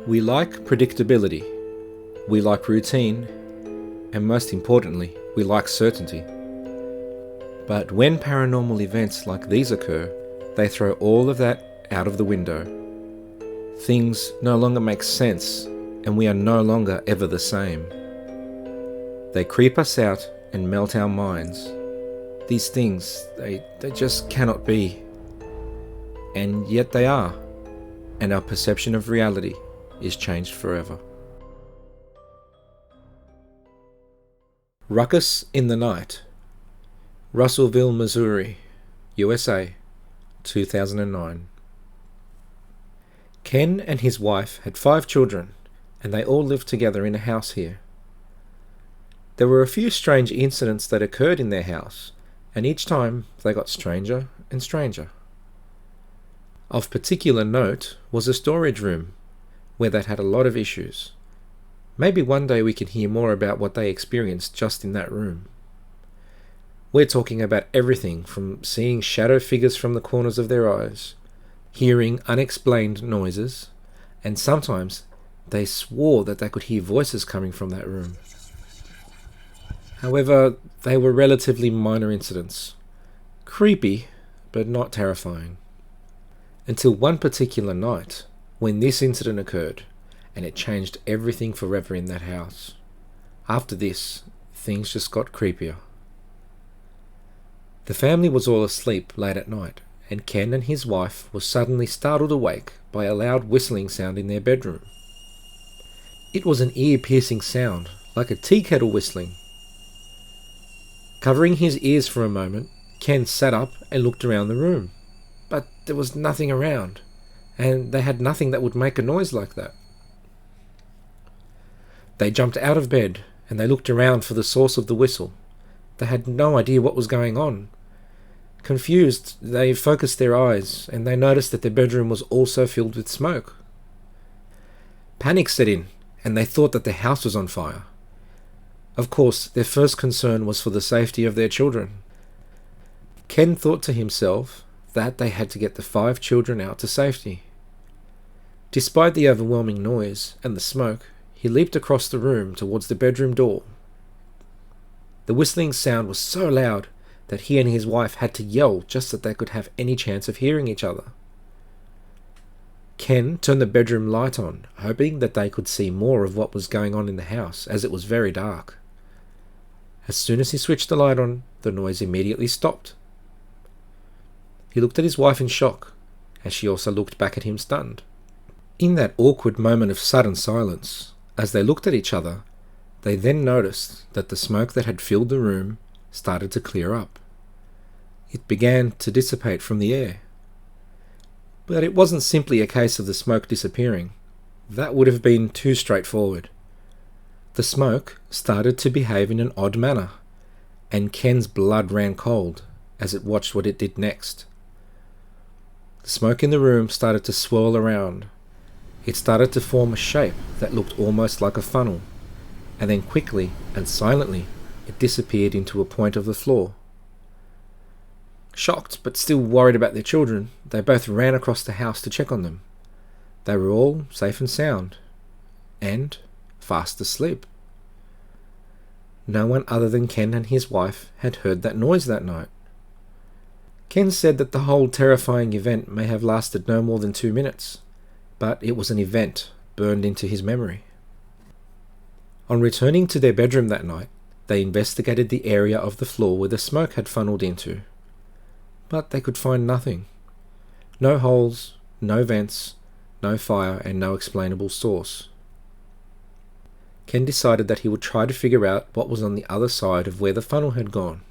We like predictability, we like routine, and most importantly, we like certainty. But when paranormal events like these occur, they throw all of that out of the window. Things no longer make sense, and we are no longer ever the same. They creep us out and melt our minds. These things, they just cannot be. And yet they are, and our perception of reality is changed forever. Ruckus in the Night, Russellville, Missouri, USA, 2009. Ken and his wife had 5 children, and they all lived together in a house here. There were a few strange incidents that occurred in their house, and each time they got stranger and stranger. Of particular note was a storage room, where they'd had a lot of issues. Maybe one day we can hear more about what they experienced just in that room. We're talking about everything from seeing shadow figures from the corners of their eyes, hearing unexplained noises, and sometimes they swore that they could hear voices coming from that room. However, they were relatively minor incidents. Creepy, but not terrifying. Until one particular night, when this incident occurred, and it changed everything forever in that house. After this, things just got creepier. The family was all asleep late at night, and Ken and his wife were suddenly startled awake by a loud whistling sound in their bedroom. It was an ear-piercing sound, like a tea kettle whistling. Covering his ears for a moment, Ken sat up and looked around the room, but there was nothing around, and they had nothing that would make a noise like that. They jumped out of bed, and they looked around for the source of the whistle. They had no idea what was going on. Confused, they focused their eyes, and they noticed that their bedroom was also filled with smoke. Panic set in, and they thought that the house was on fire. Of course, their first concern was for the safety of their children. Ken thought to himself that they had to get the 5 children out to safety. Despite the overwhelming noise and the smoke, he leaped across the room towards the bedroom door. The whistling sound was so loud that he and his wife had to yell just so they could have any chance of hearing each other. Ken turned the bedroom light on, hoping that they could see more of what was going on in the house, as it was very dark. As soon as he switched the light on, the noise immediately stopped. He looked at his wife in shock, and she also looked back at him stunned. In that awkward moment of sudden silence, as they looked at each other, they then noticed that the smoke that had filled the room started to clear up. It began to dissipate from the air. But it wasn't simply a case of the smoke disappearing. That would have been too straightforward. The smoke started to behave in an odd manner, and Ken's blood ran cold as it watched what it did next. The smoke in the room started to swirl around. It started to form a shape that looked almost like a funnel, and then quickly and silently it disappeared into a point of the floor. Shocked but still worried about their children, they both ran across the house to check on them. They were all safe and sound, and fast asleep. No one other than Ken and his wife had heard that noise that night. Ken said that the whole terrifying event may have lasted no more than 2 minutes, but it was an event burned into his memory. On returning to their bedroom that night, they investigated the area of the floor where the smoke had funneled into, but they could find nothing. No holes, no vents, no fire, and no explainable source. Ken decided that he would try to figure out what was on the other side of where the funnel had gone.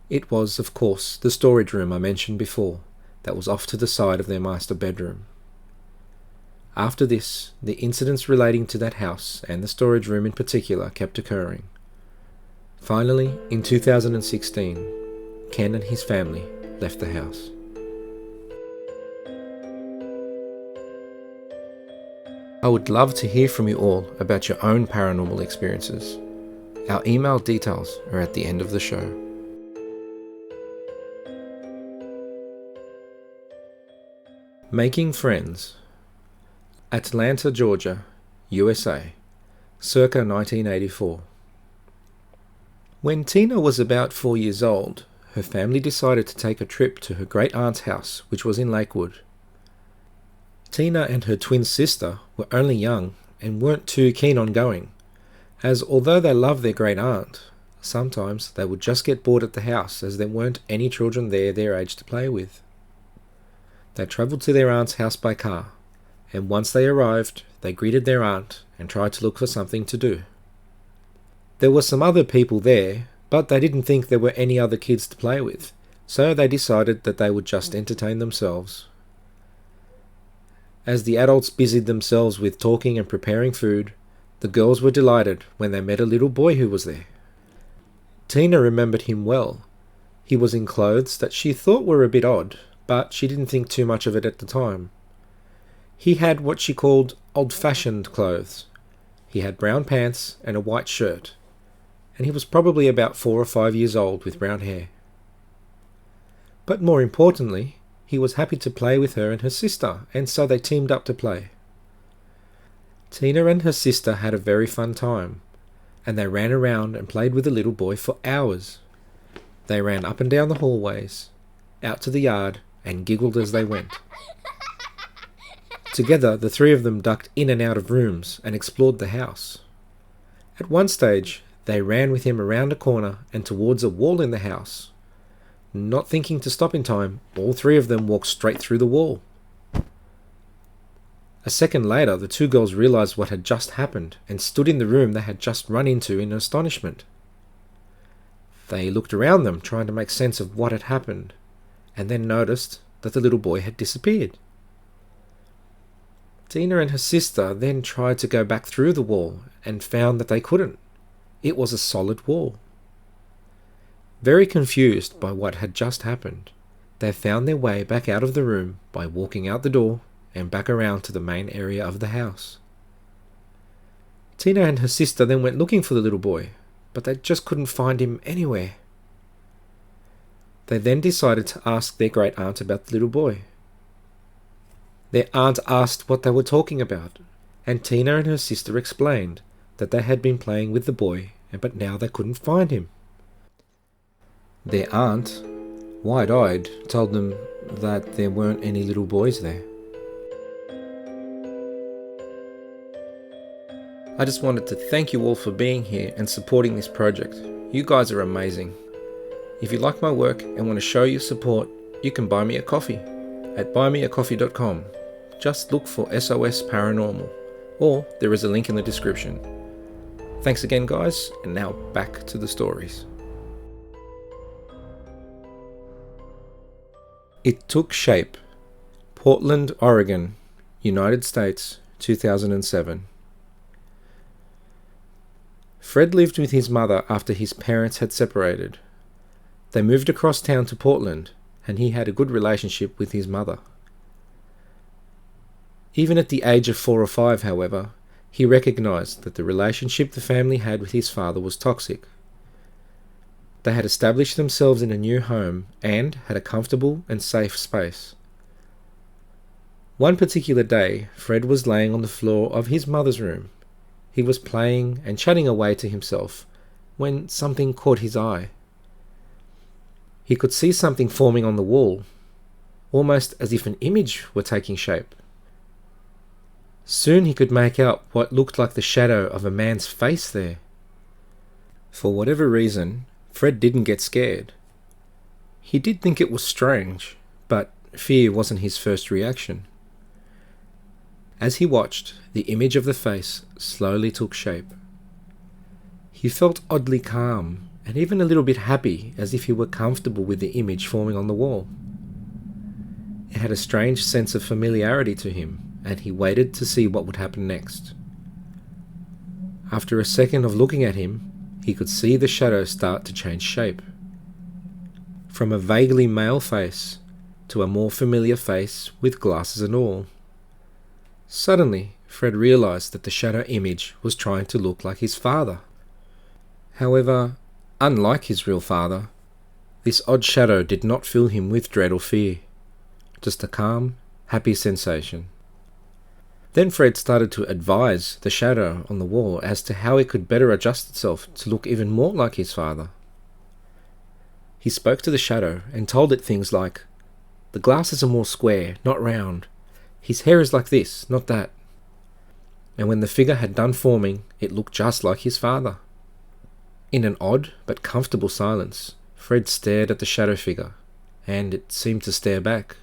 It was, of course, the storage room I mentioned before, that was off to the side of their master bedroom. After this, the incidents relating to that house, and the storage room in particular, kept occurring. Finally, in 2016, Ken and his family left the house. I would love to hear from you all about your own paranormal experiences. Our email details are at the end of the show. Making friends. Atlanta, Georgia, USA, circa 1984. When Tina was about 4 years old, her family decided to take a trip to her great-aunt's house, which was in Lakewood. Tina and her twin sister were only young and weren't too keen on going, as although they loved their great-aunt, sometimes they would just get bored at the house as there weren't any children there their age to play with. They travelled to their aunt's house by car, and once they arrived, they greeted their aunt and tried to look for something to do. There were some other people there, but they didn't think there were any other kids to play with, so they decided that they would just entertain themselves. As the adults busied themselves with talking and preparing food, the girls were delighted when they met a little boy who was there. Tina remembered him well. He was in clothes that she thought were a bit odd, but she didn't think too much of it at the time. He had what she called old-fashioned clothes. He had brown pants and a white shirt, and he was probably about 4 or 5 years old with brown hair. But more importantly, he was happy to play with her and her sister, and so they teamed up to play. Tina and her sister had a very fun time, and they ran around and played with the little boy for hours. They ran up and down the hallways, out to the yard, and giggled as they went. Together, the three of them ducked in and out of rooms and explored the house. At one stage, they ran with him around a corner and towards a wall in the house. Not thinking to stop in time, all three of them walked straight through the wall. A second later, the two girls realized what had just happened and stood in the room they had just run into in astonishment. They looked around them, trying to make sense of what had happened, and then noticed that the little boy had disappeared. Tina and her sister then tried to go back through the wall and found that they couldn't. It was a solid wall. Very confused by what had just happened, they found their way back out of the room by walking out the door and back around to the main area of the house. Tina and her sister then went looking for the little boy, but they just couldn't find him anywhere. They then decided to ask their great aunt about the little boy. Their aunt asked what they were talking about, and Tina and her sister explained that they had been playing with the boy, but now they couldn't find him. Their aunt, wide-eyed, told them that there weren't any little boys there. I just wanted to thank you all for being here and supporting this project. You guys are amazing. If you like my work and want to show your support, you can buy me a coffee at buymeacoffee.com. Just look for SOS Paranormal, or there is a link in the description. Thanks again, guys, and now back to the stories. It Took Shape. Portland, Oregon, United States, 2007. Fred lived with his mother after his parents had separated. They moved across town to Portland, and he had a good relationship with his mother. Even at the age of 4 or 5, however, he recognized that the relationship the family had with his father was toxic. They had established themselves in a new home and had a comfortable and safe space. One particular day, Fred was laying on the floor of his mother's room. He was playing and chatting away to himself when something caught his eye. He could see something forming on the wall, almost as if an image were taking shape. Soon he could make out what looked like the shadow of a man's face there. For whatever reason, Fred didn't get scared. He did think it was strange, but fear wasn't his first reaction. As he watched, the image of the face slowly took shape. He felt oddly calm, and even a little bit happy, as if he were comfortable with the image forming on the wall. It had a strange sense of familiarity to him, and he waited to see what would happen next. After a second of looking at him, he could see the shadow start to change shape. From a vaguely male face to a more familiar face with glasses and all. Suddenly, Fred realized that the shadow image was trying to look like his father. However, unlike his real father, this odd shadow did not fill him with dread or fear, just a calm, happy sensation. Then Fred started to advise the shadow on the wall as to how it could better adjust itself to look even more like his father. He spoke to the shadow and told it things like, "The glasses are more square, not round. His hair is like this, not that." And when the figure had done forming, it looked just like his father. In an odd but comfortable silence, Fred stared at the shadow figure, and it seemed to stare back.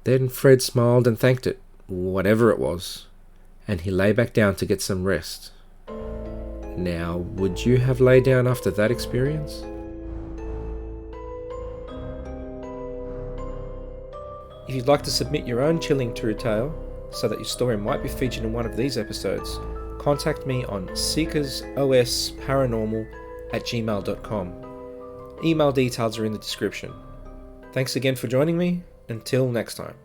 Then Fred smiled and thanked it, whatever it was, and he lay back down to get some rest. Now, would you have laid down after that experience? If you'd like to submit your own chilling true tale, so that your story might be featured in one of these episodes, contact me on seekersosparanormal@gmail.com. Email details are in the description. Thanks again for joining me. Until next time.